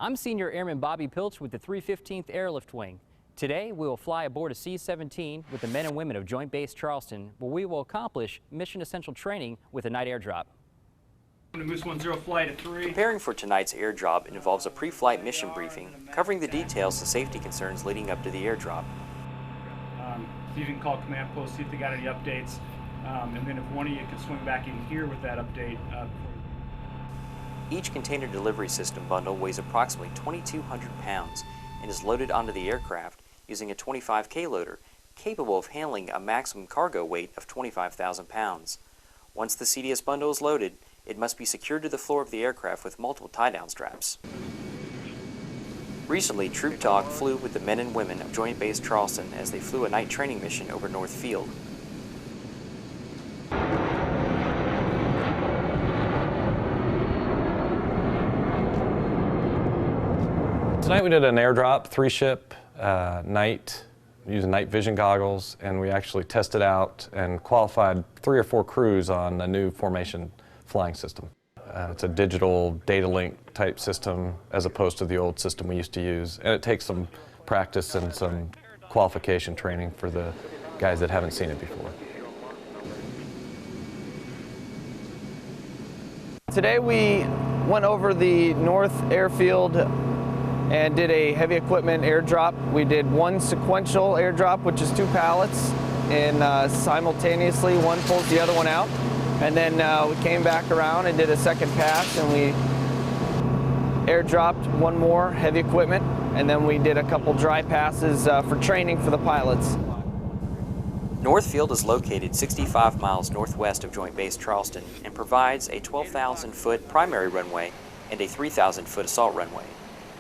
I'm Senior Airman Bobby Pilch with the 315th Airlift Wing. Today, we will fly aboard a C-17 with the men and women of Joint Base Charleston, where we will accomplish mission essential training with a night airdrop. Moose 10 flight at 3. Preparing for tonight's airdrop involves a pre-flight mission briefing, covering the details and safety concerns leading up to the airdrop. You can call command post, see if they got any updates, and then if one of you can swing back in here with that update. Each container delivery system bundle weighs approximately 2,200 pounds and is loaded onto the aircraft using a 25K loader capable of handling a maximum cargo weight of 25,000 pounds. Once the CDS bundle is loaded, it must be secured to the floor of the aircraft with multiple tie-down straps. Recently, Troop Talk flew with the men and women of Joint Base Charleston as they flew a night training mission over North Field. Tonight we did an airdrop, 3-ship night, using night vision goggles, and we actually tested out and qualified 3 or 4 crews on a new formation flying system. It's a digital data link type system as opposed to the old system we used to use, and it takes some practice and some qualification training for the guys that haven't seen it before. Today we went over the North Airfield and did a heavy equipment airdrop. We did one sequential airdrop, which is 2 pallets, and simultaneously one pulls the other one out. And then we came back around and did a second pass, and we airdropped one more heavy equipment, and then we did a couple dry passes for training for the pilots. North Field is located 65 miles northwest of Joint Base Charleston and provides a 12,000-foot primary runway and a 3,000-foot assault runway.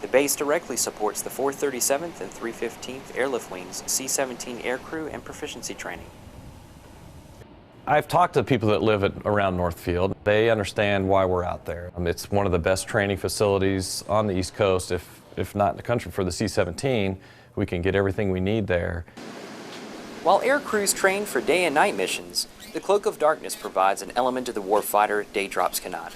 The base directly supports the 437th and 315th Airlift Wing's C-17 aircrew and proficiency training. I've talked to people that live around North Field. They understand why we're out there. It's one of the best training facilities on the East Coast, if not in the country, for the C-17. We can get everything we need there. While air crews train for day and night missions, the Cloak of Darkness provides an element to the warfighter day drops cannot.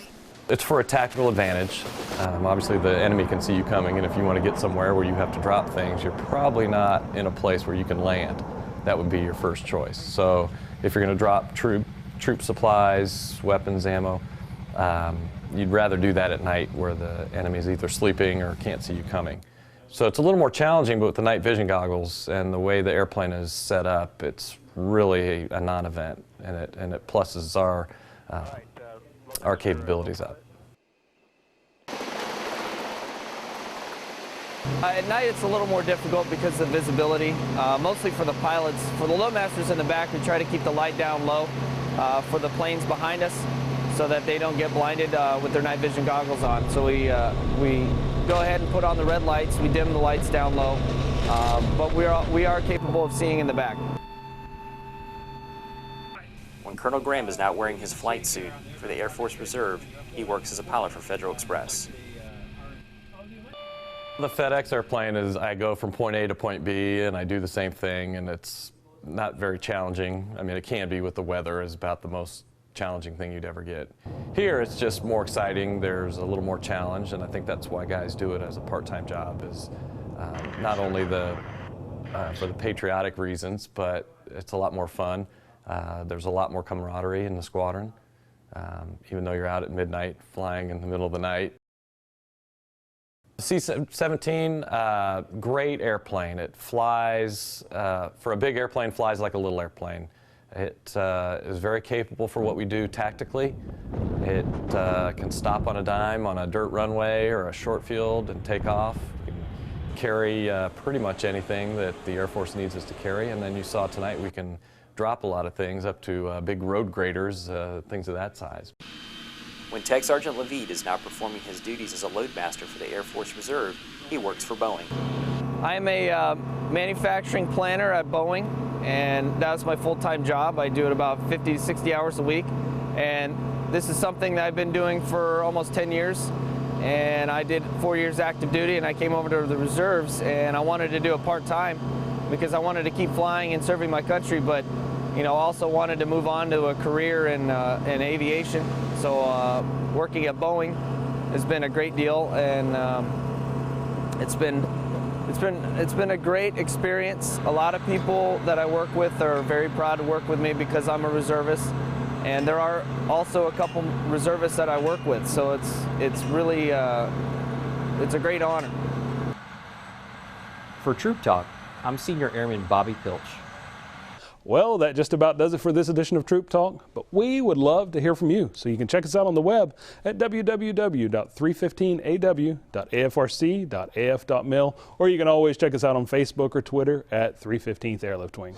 It's for a tactical advantage. Obviously the enemy can see you coming, and if you want to get somewhere where you have to drop things, you're probably not in a place where you can land. That would be your first choice. So if you're going to drop troop supplies, weapons, ammo, you'd rather do that at night where the enemy's either sleeping or can't see you coming. So it's a little more challenging, but with the night vision goggles and the way the airplane is set up, it's really a non-event, and it pluses our capabilities up. At night it's a little more difficult because of visibility, mostly for the pilots. For the loadmasters in the back, we try to keep the light down low for the planes behind us so that they don't get blinded with their night vision goggles on. So we go ahead and put on the red lights, we dim the lights down low, but we are capable of seeing in the back. When Colonel Graham is not wearing his flight suit for the Air Force Reserve, he works as a pilot for Federal Express. The FedEx airplane is, I go from point A to point B and I do the same thing, and it's not very challenging. I mean, it can be with the weather, is about the most challenging thing you'd ever get. Here it's just more exciting, there's a little more challenge, and I think that's why guys do it as a part-time job, is not only for the patriotic reasons, but it's a lot more fun. There's a lot more camaraderie in the squadron, even though you're out at midnight flying in the middle of the night. C-17, great airplane. It flies, for a big airplane, flies like a little airplane. It is very capable for what we do tactically. It can stop on a dime on a dirt runway or a short field and take off. It can carry pretty much anything that the Air Force needs us to carry, and then you saw tonight we can drop a lot of things up to big road graders, things of that size. When Tech Sergeant Levite is now performing his duties as a loadmaster for the Air Force Reserve, he works for Boeing. I am a manufacturing planner at Boeing, and that's my full-time job. I do it about 50 to 60 hours a week, and this is something that I've been doing for almost 10 years. And I did 4 years active duty, and I came over to the reserves, and I wanted to do it part-time because I wanted to keep flying and serving my country, but also wanted to move on to a career in aviation. So working at Boeing has been a great deal, and It's been a great experience. A lot of people that I work with are very proud to work with me because I'm a reservist, and there are also a couple reservists that I work with. So it's really it's a great honor. For Troop Talk, I'm Senior Airman Bobby Pilch. Well, that just about does it for this edition of Troop Talk, but we would love to hear from you. So you can check us out on the web at www.315aw.afrc.af.mil, or you can always check us out on Facebook or Twitter at 315th Airlift Wing.